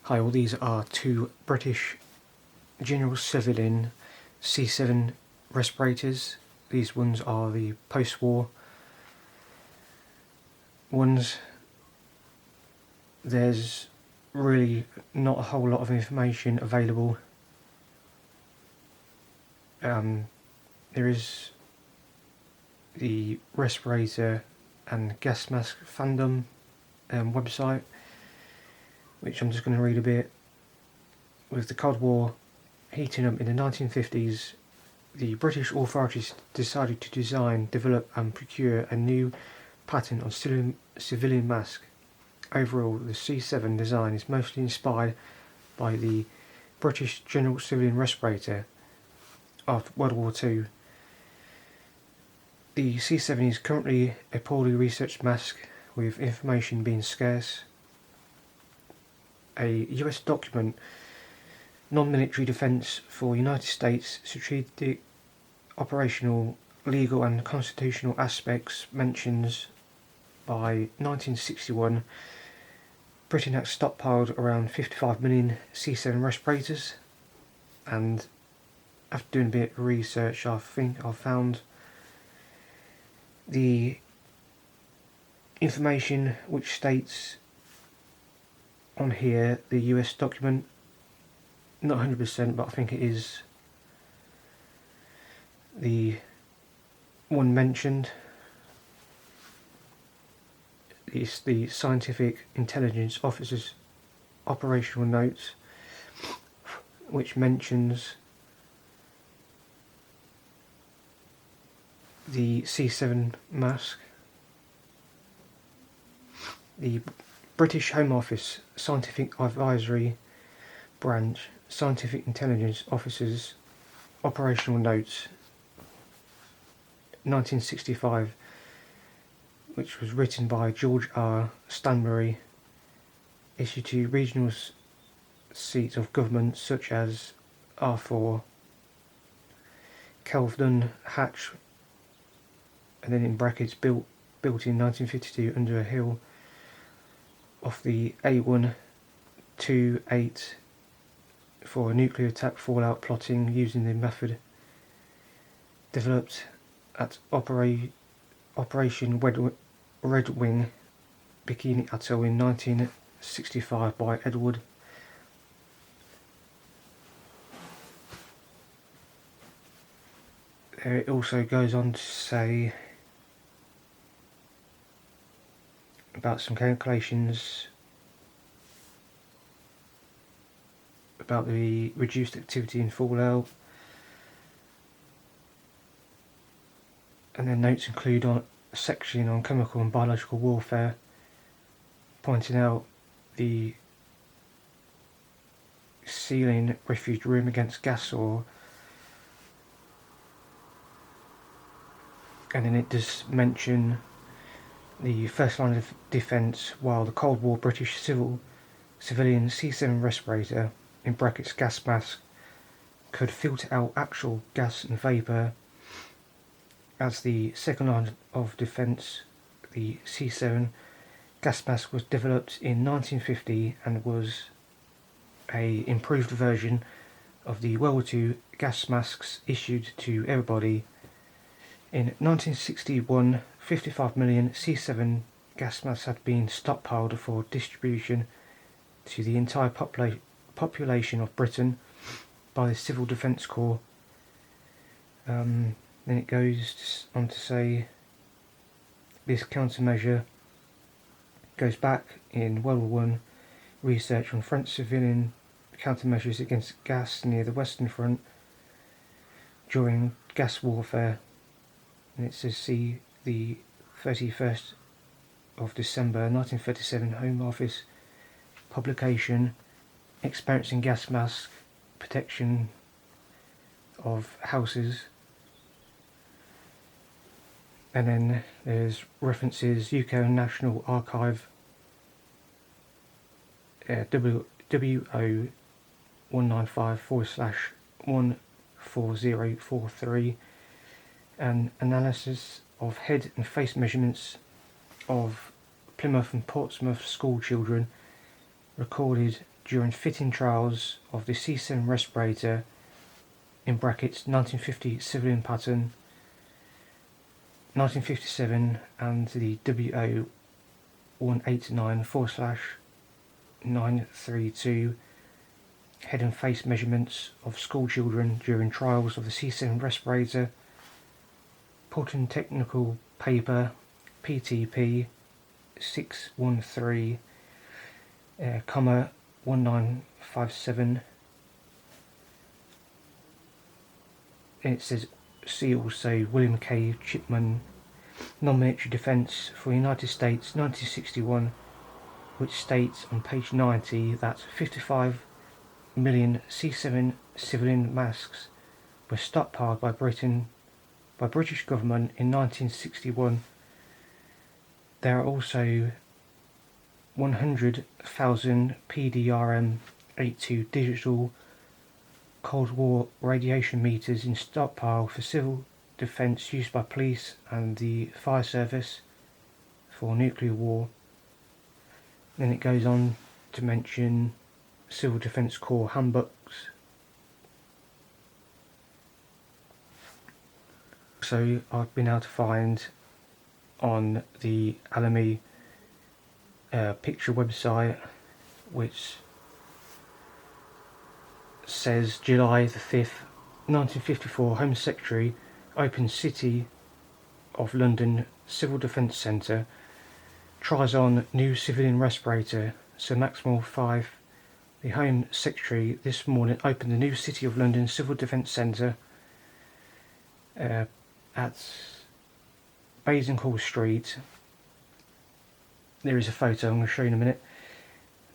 Hi, all these are two British general civilian C7 respirators. These ones are the post-war ones. There's really not a whole lot of information available. There is the respirator and gas mask fandom website, which I'm just going to read a bit. With the Cold War heating up in the 1950s, the British authorities decided to design, develop and procure a new pattern of civilian mask. Overall, the C7 design is mostly inspired by the British General Civilian Respirator of World War II. The C7 is currently a poorly researched mask, with information being scarce. A US document, Non-Military Defence for United States Strategic, Operational, Legal and Constitutional Aspects, mentions by 1961 Britain had stockpiled around 55 million C7 respirators, and after doing a bit of research, I think I found the information which states on here the US document. Not 100%, but I think it is the one mentioned. It's the Scientific Intelligence Officer's operational notes, which mentions the C7 mask. The British Home Office Scientific Advisory Branch Scientific Intelligence Officer's operational notes, 1965, which was written by George R. Stanbury, issued to regional seats of government such as R4, Kelvedon, Hatch, and then in brackets built in 1952 under a hill off the A128 for a nuclear attack fallout plotting using the method developed at Operation Red Wing, Bikini Atoll in 1965 by Edward. It also goes on to say about some calculations about the reduced activity in fallout, and then notes include on a section on chemical and biological warfare, pointing out the ceiling refuge room against gas ore, and then it does mention the first line of defence, while the Cold War British civilian C7 respirator, in brackets gas mask, could filter out actual gas and vapour. As the second line of defence, the C7 gas mask was developed in 1950 and was an improved version of the World War II gas masks issued to everybody. In 1961, 55 million C7 gas masks had been stockpiled for distribution to the entire population of Britain by the Civil Defence Corps. Then it goes on to say this countermeasure goes back in World War I research on French civilian countermeasures against gas near the Western Front during gas warfare. And it says see the 31st of December 1937 Home Office publication Experiencing Gas Mask Protection of Houses. And then there's references UK National Archive WO195/14043, and analysis of head and face measurements of Plymouth and Portsmouth school children recorded during fitting trials of the C7 respirator in brackets 1950 civilian pattern, 1957, and the WO 189/932 head and face measurements of school children during trials of the C7 respirator, Portland Technical Paper PTP 613, 1957. And it says, see also William K. Chipman, Non-Military Defence for the United States 1961, which states on page 90 that 55 million C7 civilian masks were stockpiled by British government in 1961. There are also 100,000 PDRM-82 digital Cold War radiation meters in stockpile for civil defence used by police and the fire service for nuclear war. Then it goes on to mention Civil Defence Corps handbooks. So I've been able to find on the Alamy picture website, which says July the 5th, 1954, Home Secretary opens City of London Civil Defence Centre, tries on new civilian respirator, Sir Maxwell 5. The Home Secretary this morning opened the new City of London Civil Defence Centre at Basinghall Street. There is a photo I'm going to show you in a minute.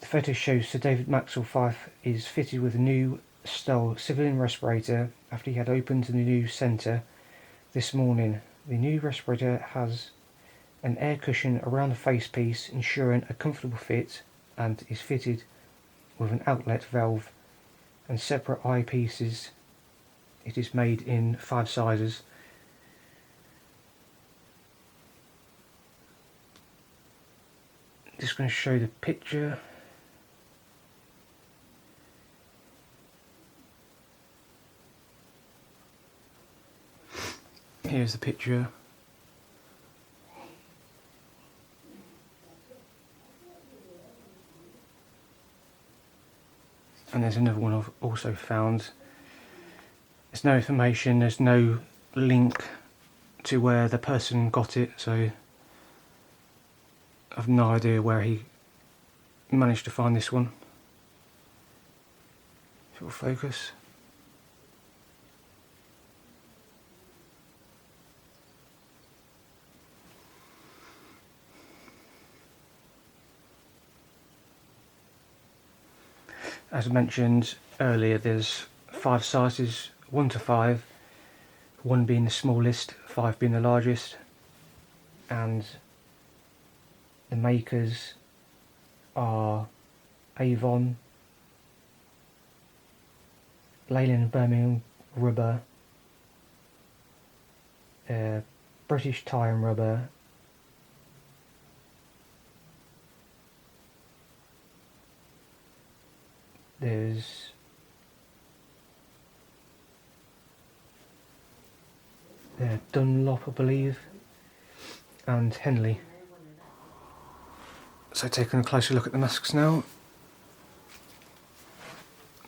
The photo shows Sir David Maxwell 5 is fitted with a new style civilian respirator after he had opened the new centre this morning. The new respirator has an air cushion around the facepiece, ensuring a comfortable fit, and is fitted with an outlet valve and separate eyepieces. It is made in 5 sizes. Just going to show the picture. Here's the picture. And there's another one I've also found. There's no information, there's no link to where the person got it, so I've no idea where he managed to find this one. If it will focus. As mentioned earlier, there's 5 sizes, 1 to 5, 1 being the smallest, 5 being the largest, and the makers are Avon, Leyland Birmingham Rubber, British Tyre and Rubber, there's Dunlop, I believe, and Henley. So taking a closer look at the masks now.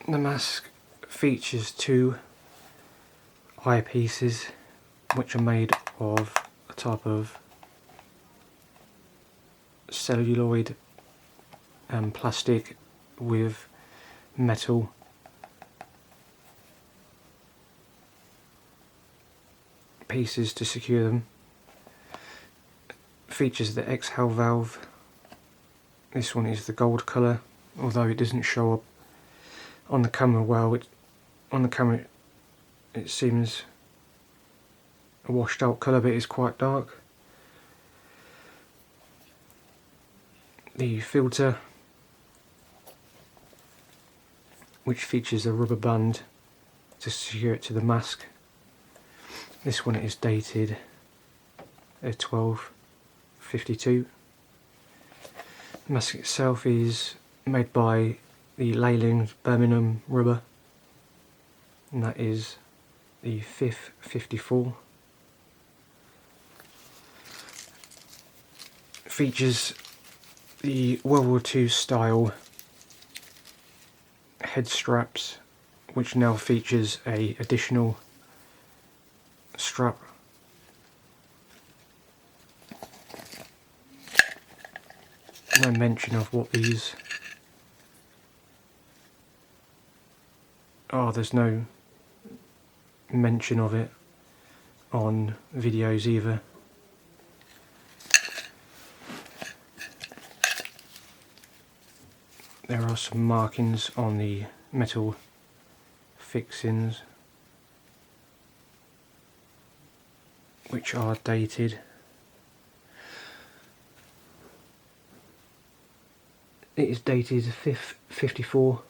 The mask features 2 eyepieces which are made of a type of celluloid and plastic with metal pieces to secure them. Features the exhale valve. This one is the gold colour, although it doesn't show up on the camera well. On the camera it seems a washed out colour, but it's quite dark. The filter, which features a rubber band to secure it to the mask. This one is dated 12/52. The mask itself is made by the Leyland Birmingham rubber, and that is the 5th 54. Features the World War II style head straps, which now features a additional strap. No mention of what these are. There's no mention of it on videos either. There are some markings on the metal fixings which are dated. It is dated 5th 54.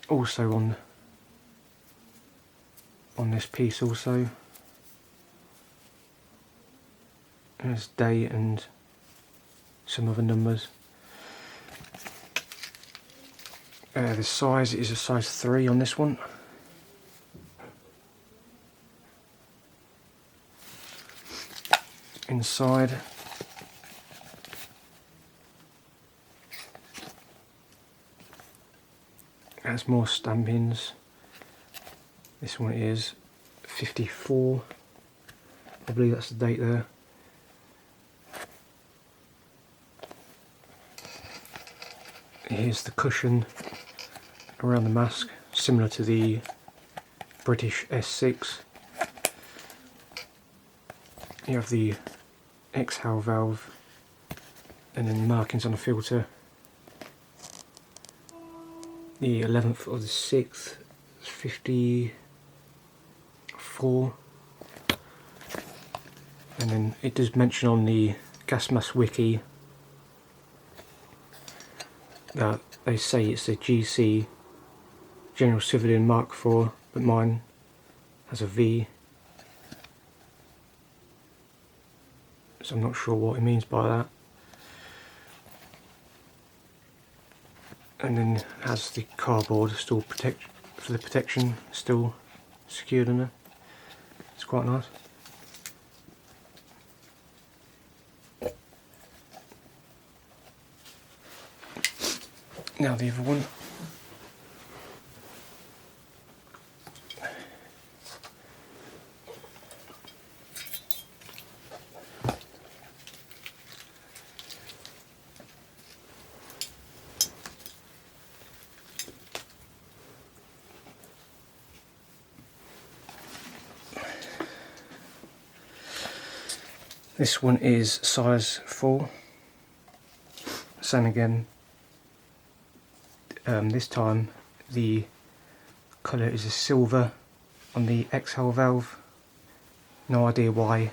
Also on this piece also. There's date and some other numbers. The size is a size 3 on this one. Inside has more stampings. This one is 54. I believe that's the date there. Here's the cushion around the mask, similar to the British S6. You have the exhale valve and then markings on the filter. The 11th of the 6th, 54. And then it does mention on the gas mask wiki that they say it's a GC General Civilian Mark IV, but mine has a V, so I'm not sure what it means by that. And then has the cardboard still for the protection still secured in there. It's quite nice. Now the other one. This one is size 4. Same again. This time the colour is a silver on the exhale valve. No idea why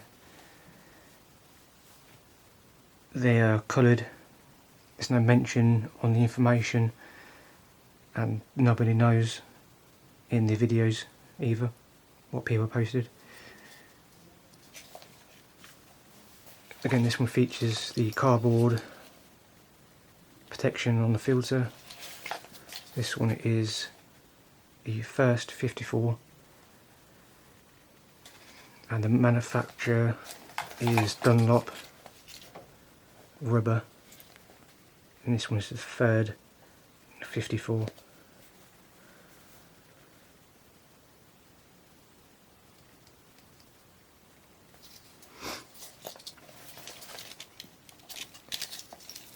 they are coloured. There's no mention on the information, and nobody knows in the videos either what people posted. Again, this one features the cardboard protection on the filter. This one is the first 54, and the manufacturer is Dunlop rubber, and this one is the third 54.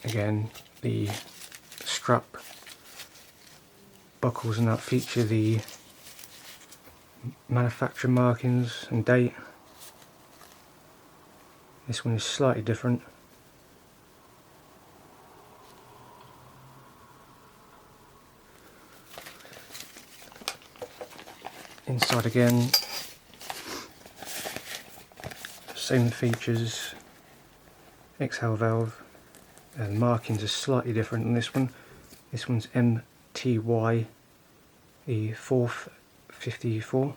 Again, the strap buckles and that feature the manufacturer markings and date. This one is slightly different. Inside again, same features, exhale valve, and markings are slightly different on this one. This one's MTY, the 4th 54.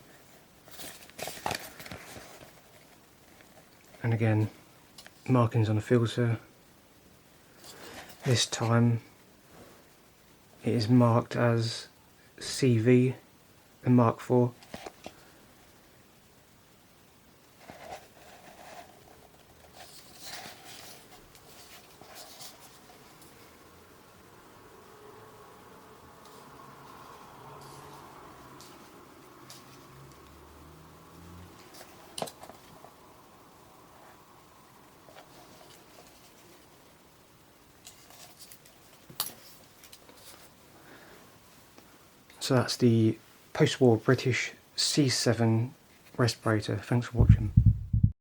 And again, markings on the filter. This time It is marked as CV, the Mark IV. So that's the post-war British C7 respirator. Thanks for watching.